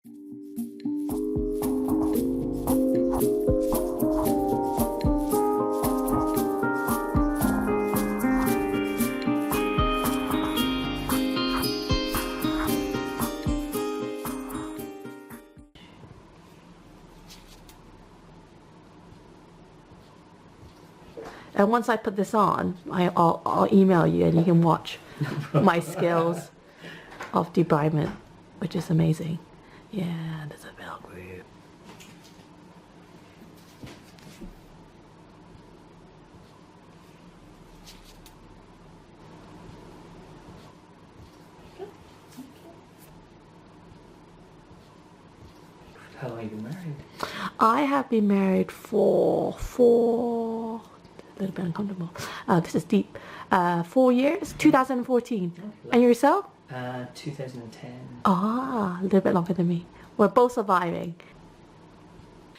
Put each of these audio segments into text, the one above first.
And once I put this on, I'll email you and you can watch my skills of debridement, which is amazing. Yeah, there's a bell group. How long have you been married? I have been married for a little bit uncomfortable. This is deep. 4 years, 2014. And yourself? 2010. Ah, a little bit longer than me. We're both surviving.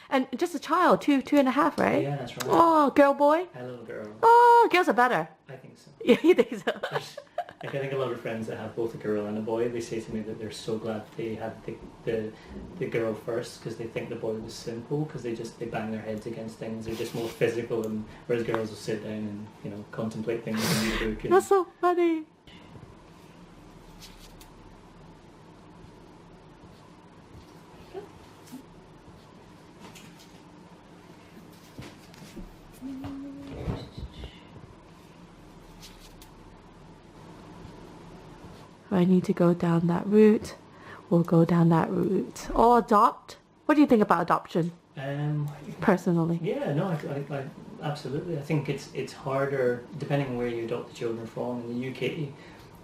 And just a child, two and a half, right? Yeah, that's right. Oh, girl, boy? A little girl. Oh, girls are better. I think so. Yeah, you think so? I think a lot of friends that have both a girl and a boy, they say to me that they're so glad they had the girl first, because they think the boy was simple, because they bang their heads against things. They're just more physical, and whereas girls will sit down and contemplate things and read a book. That's so funny. I need to go down that route. We'll go down that route. Or adopt. What do you think about adoption? Personally. Yeah, no, I absolutely. I think it's harder depending on where you adopt the children from. In the UK,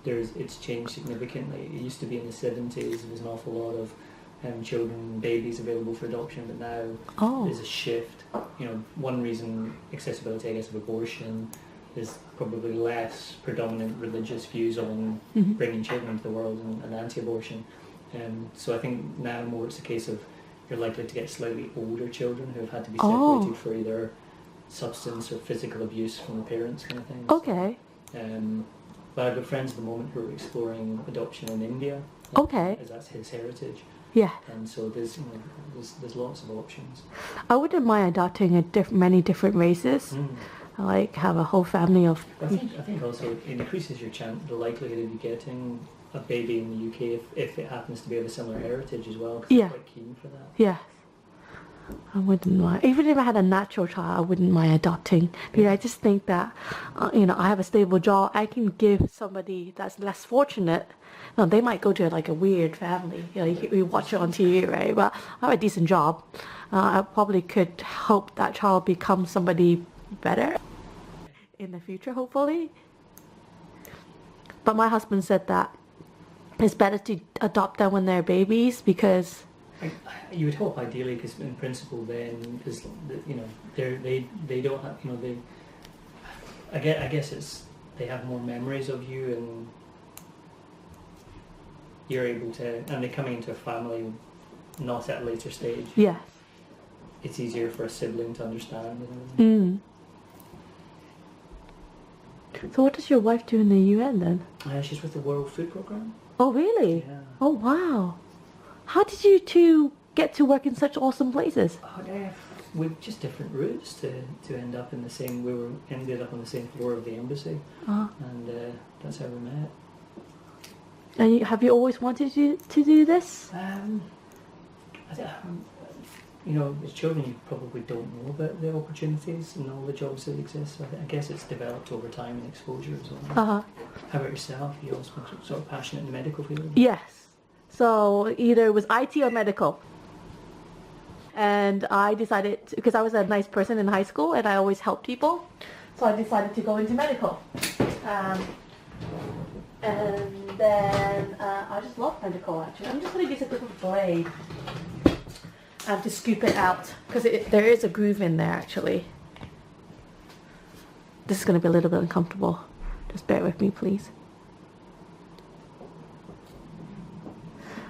it's changed significantly. It used to be in the 70s. There was an awful lot of children, babies available for adoption, but now there's a shift. One reason accessibility, I guess, of abortion. There's probably less predominant religious views on bringing children into the world and anti-abortion. So I think now more it's a case of you're likely to get slightly older children who have had to be separated for either substance or physical abuse from the parents, kind of thing. Okay. But I've got friends at the moment who are exploring adoption in India. Okay. As that's his heritage. Yeah. And so there's lots of options. I wouldn't mind adopting many different races. I like have a whole family of. I think also it increases the likelihood of you getting a baby in the UK if it happens to be of a similar heritage as well. Because I'm quite keen for that. Yes. I wouldn't mind. Even if I had a natural child, I wouldn't mind adopting. Because I just think that, I have a stable job. I can give somebody that's less fortunate. They might go to like a weird family. You watch it on TV, right? But I have a decent job. I probably could help that child become somebody better in the future, hopefully. But my husband said that it's better to adopt them when they're babies because you would hope ideally, because in principle then, because they don't have I guess it's they have more memories of you, and you're able to, and they're coming into a family not at a later stage. Yes. It's easier for a sibling to understand. So what does your wife do in the UN then? She's with the World Food Programme. Oh really? Yeah. Oh wow. How did you two get to work in such awesome places? With just different routes to end up in the same. We ended up on the same floor of the embassy, and that's how we met. And have you always wanted to do this? As children, you probably don't know about the opportunities and all the jobs that exist. So I guess it's developed over time and exposure as well. How about yourself? You also sort of passionate in the medical field? Yes. So either it was IT or medical. And I decided, because I was a nice person in high school and I always helped people, so I decided to go into medical. And then I just love medical actually. I'm just going to use a different blade to scoop it out, because there is a groove in there actually. This is going to be a little bit uncomfortable. Just bear with me please.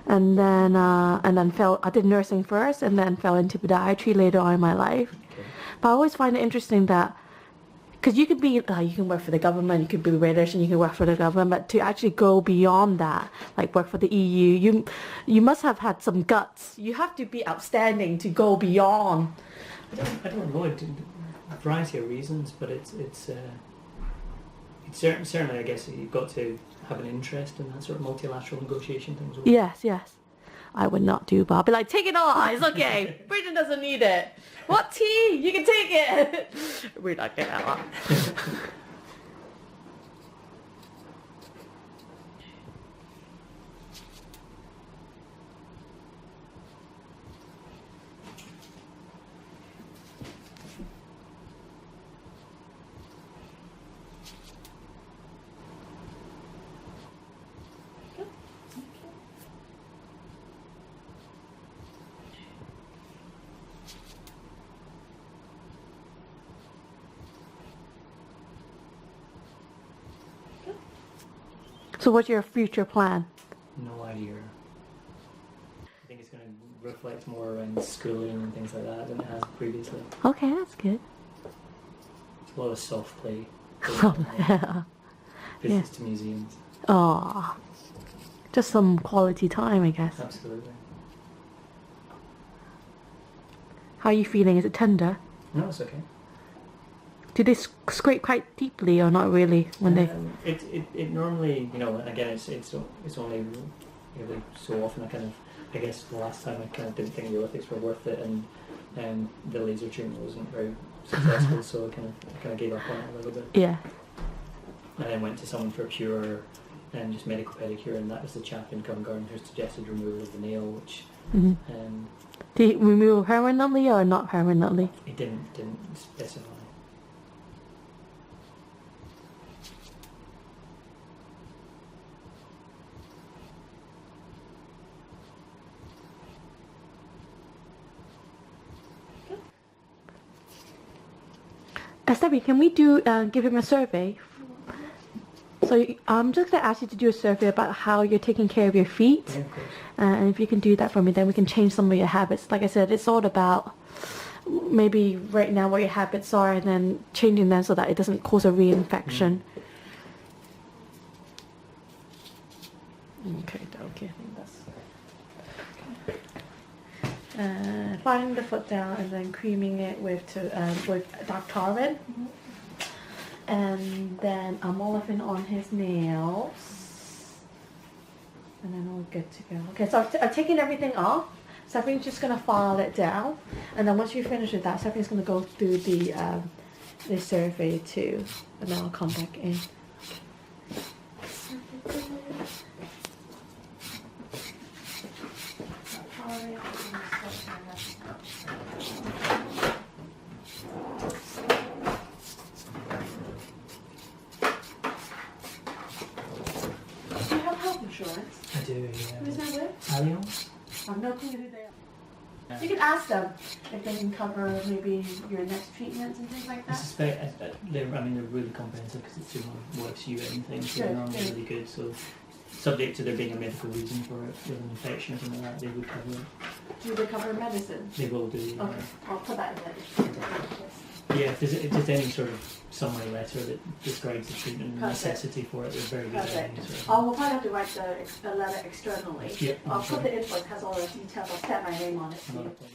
And then I did nursing first, and then fell into podiatry later on in my life. Okay. But I always find it interesting that because you could be you can work for the government, you could be British, and you can work for the government, but to actually go beyond that, like work for the EU, you must have had some guts. You have to be outstanding to go beyond. I don't know. A variety of reasons, but it's certainly, I guess, you've got to have an interest in that sort of multilateral negotiation things. Yes, yes. I would not do, but I'll be like, take it all, it's okay. Britain doesn't need it. What tea? You can take it. We're not getting that one. So what's your future plan? No idea. I think it's going to reflect more around schooling and things like that than it has previously. Okay, that's good. It's a lot of soft play. Yeah. Visits to museums. Oh, just some quality time, I guess. Absolutely. How are you feeling? Is it tender? No, it's okay. Do they scrape quite deeply or not really when they? It normally, you know, again, it's only really so often. I guess the last time I kind of didn't think the Olympics were worth it, and the laser treatment wasn't very successful, so I kind of gave up on it a little bit. Yeah. And then went to someone for pure and just medical pedicure, and that was the chap in Covent Garden who suggested removal of the nail, which Did he remove permanently or not permanently? he didn't specify. Steffi, can we give him a survey? So I'm just going to ask you to do a survey about how you're taking care of your feet. Yeah, of course. And if you can do that for me, then we can change some of your habits. Like I said, it's all about maybe right now what your habits are and then changing them so that it doesn't cause a reinfection. Okay, I think that's... Flattening the foot down and then creaming it with dark tartan. And then I'm olefin on his nails. And then we're good to go. Okay, so I've taken everything off. Stephanie's just going to file it down. And then once you finish with that, Stephanie's going to go through the survey too. And then I'll come back in. Do you have health insurance? I do, yeah. Who's that with? Allianz? I have no clue who they are. You can ask them if they can cover maybe your next treatments and things like I that. suspect they're really comprehensive because it's works you and things, so they're normally really good. So, subject to there being a medical reason for it, with an infection or something like that, they would cover it. Do they cover medicine? They will do. Yeah. Okay, I'll put that in there. Yeah, if there's just any sort of summary letter that describes the treatment and Perfect. necessity for it, they're very good. Perfect. We'll probably have to write the letter externally. Yep, I'll sure. put the invoice, has all the details, I'll stamp my name on it. Not a problem.